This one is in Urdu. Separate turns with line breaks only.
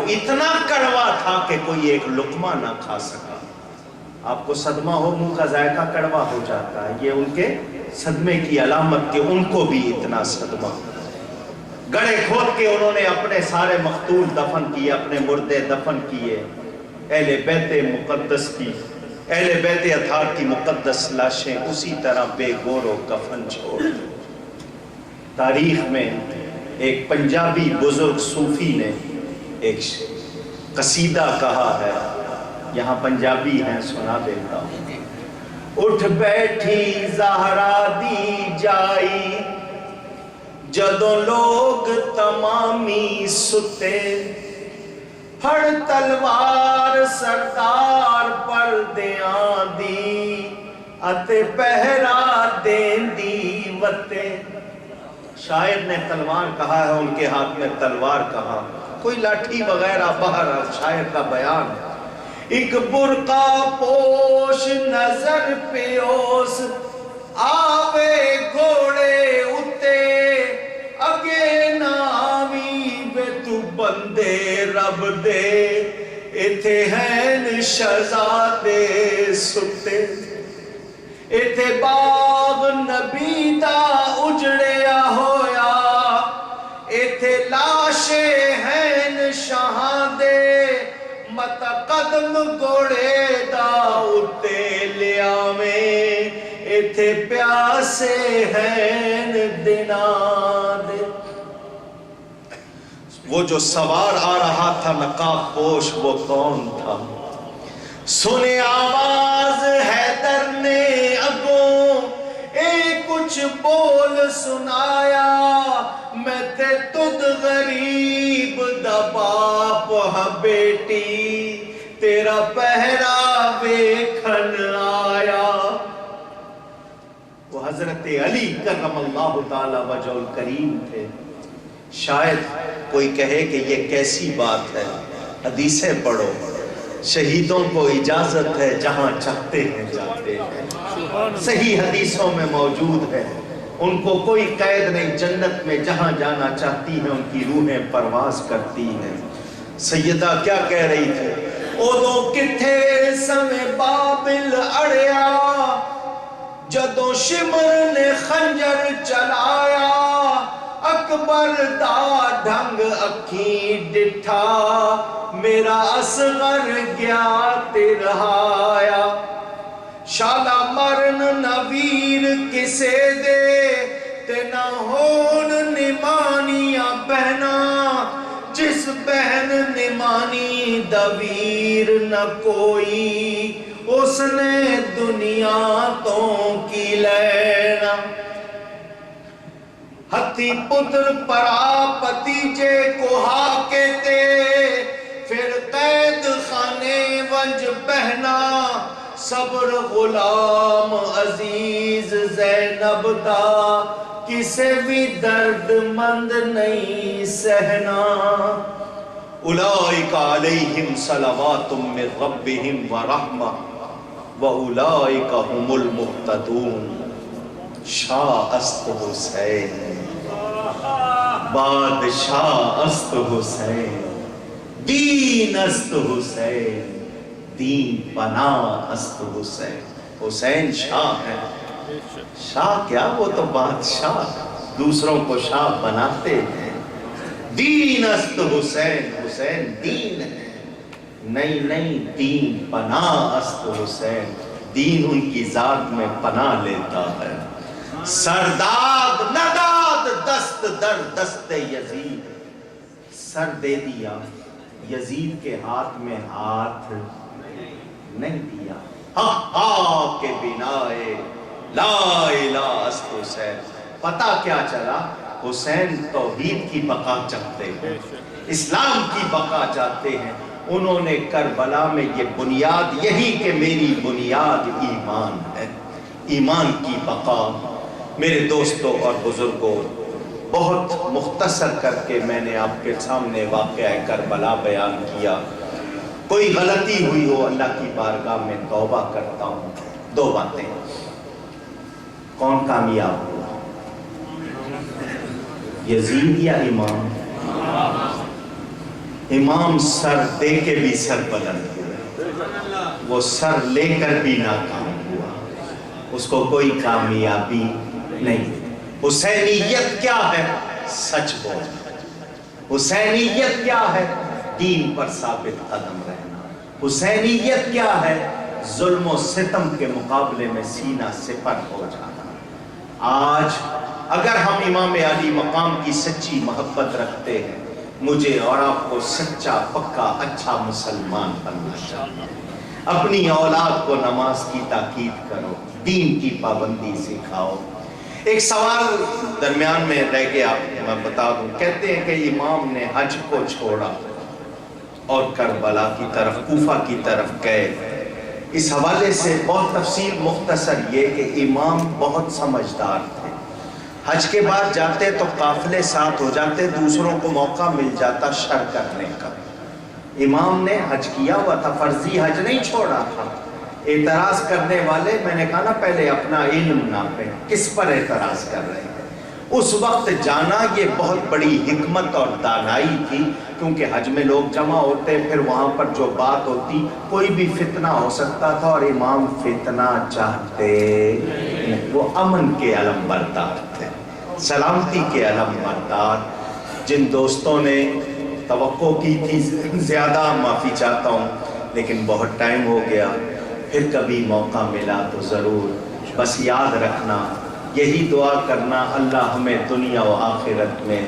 اتنا کڑوا تھا کہ کوئی ایک لقمہ نہ کھا سکا. آپ کو صدمہ ہو منہ کا ذائقہ کڑوا ہو جاتا ہے، یہ ان کے صدمے کی علامت کہ ان کو بھی اتنا صدمہ. گڑھے کھود کے انہوں نے اپنے سارے مقتول دفن کیے، اپنے مردے دفن کیے. اہل بیت مقدس کی، اہل بیت اطہار کی مقدس لاشیں اسی طرح بے گور و کفن چھوڑ. تاریخ میں ایک پنجابی بزرگ صوفی نے ایک قصیدہ کہا ہے، یہاں پنجابی ہیں سنا دیتا ہوں. اٹھ بیٹھی زہرا دی جائی جدوں لوگ تمامی ستے، پھڑ تلوار سردار پر دیاں دی اتے پہرا دین دی وتے. شاعر نے تلوار کہا ہے، ان کے ہاتھ میں تلوار کہا، کوئی لاٹھی وغیرہ باہر. شاعر کا بیان ہے. ایک برقع پوش نظر پیوس آوے گھوڑے اتے، اگے نامی بے تو بندے رب دے، ایتھے ہیں شہزادے ستے. ایتھے باغ نبی دا اجڑیا ہویا، ایتھے لاشے ہیں شاہاں دے، مت قدم گھوڑے دا اتے لیاویں، ایتھے پیاسے ہیں دناں دے. وہ جو سوار آ رہا تھا نقاب پوش وہ کون تھا؟ سنے آواز حیدر نے اگوں، اے کچھ بول سنایا، میں تے تد غریب دا باپ ہاں بیٹی، تیرا پہرا ویکھن آیا. وہ حضرت علی کرم اللہ تعالی وجہ الکریم تھے. شاید کوئی کہے کہ یہ کیسی بات ہے، حدیثیں پڑھو. شہیدوں کو اجازت ہے جہاں چاہتے ہیں جاتے ہیں، صحیح حدیثوں میں موجود ہے. ان کو کوئی قید نہیں، جنت میں جہاں جانا چاہتی ہیں ان کی روحیں پرواز کرتی ہیں. سیدہ کیا کہہ رہی تھی؟ اودوں کتھے سمے بابل اڑیا، جدوں شمر نے خنجر چلایا، اکبر دا ڈھنگ اکھیں ڈٹھا، میرا اصغر گیا ترہایا. شالا مرن نویر کسے دے، تے نہ ہون نمانیاں بہنا، جس بہن نمانی دویر نہ کوئی، اس نے دنیا تو کی لینا. ہتھی پتر پرا پتیجے کو ہا کہتے، پھر قید خانے ونج بہنا، صبر غلام عزیز زینب دا، کسے بھی درد مند نہیں سہنا. اولئک علیہم صلوات من ربہم ورحمہ واولئک هم المہتدون. شاہ است حسین، بادشاہ است حسین، دین است حسین، دین پناہ است حسین. حسین شاہ ہے. شاہ کیا، وہ تو بادشاہ دوسروں کو شاہ بناتے ہیں. دین است حسین، حسین دین ہے. نہیں دین پناہ است حسین، دین ان کی ذات میں پناہ لیتا ہے. سرداد نداد دست در دست یزید، سر دے دیا یزید کے ہاتھ میں ہاتھ نہیں دیا. حق کے بنائے لا الہ است حسین. پتہ کیا چلا؟ حسین توحید کی بقا چاہتے ہیں، اسلام کی بقا چاہتے ہیں. انہوں نے کربلا میں یہ بنیاد، یہی کہ میری بنیاد ایمان ہے، ایمان کی بقا. میرے دوستوں اور بزرگوں، بہت مختصر کر کے میں نے آپ کے سامنے واقعہ کربلا بیان کیا. کوئی غلطی ہوئی ہو اللہ کی بارگاہ میں توبہ کرتا ہوں. دو باتیں، کون کامیاب ہوا، یزید یا امام؟ امام سر دے کے بھی سر بلند ہوئے، وہ سر لے کر بھی ناکام ہوا، اس کو کوئی کامیابی نہیں۔ حسینیت کیا ہے؟ سچ بول۔ حسینیت کیا ہے؟ دین پر ثابت قدم رہنا۔ حسینیت کیا ہے؟ ظلم و ستم کے مقابلے میں سینہ سپر ہو جانا۔ آج اگر ہم امام علی مقام کی سچی محبت رکھتے ہیں، مجھے اور آپ کو سچا پکا اچھا مسلمان بننا چاہیے۔ اپنی اولاد کو نماز کی تاکید کرو، دین کی پابندی سکھاؤ۔ ایک سوال درمیان میں رہ گیا، میں بتا دوں۔ کہتے ہیں کہ امام نے حج کو چھوڑا اور کربلا کی طرف، کوفہ کی طرف گئے۔ اس حوالے سے بہت تفصیل مختصر یہ کہ امام بہت سمجھدار تھے۔ حج کے بعد جاتے تو قافلے ساتھ ہو جاتے، دوسروں کو موقع مل جاتا شر کرنے کا۔ امام نے حج کیا ہوا تھا، فرضی حج نہیں چھوڑا تھا۔ اعتراض کرنے والے، میں نے کہا نا پہلے اپنا علم ناپیں، کس پر اعتراض کر رہے ہیں۔ اس وقت جانا یہ بہت بڑی حکمت اور دانائی تھی، کیونکہ حج میں لوگ جمع ہوتے، پھر وہاں پر جو بات ہوتی کوئی بھی فتنہ ہو سکتا تھا، اور امام فتنہ چاہتے، وہ امن کے علم بردار تھے، سلامتی کے علم بردار۔ جن دوستوں نے توقع کی تھی زیادہ، معافی چاہتا ہوں، لیکن بہت ٹائم ہو گیا، پھر کبھی موقع ملا تو ضرور۔ بس یاد رکھنا، یہی دعا کرنا، اللہ ہمیں دنیا و آخرت میں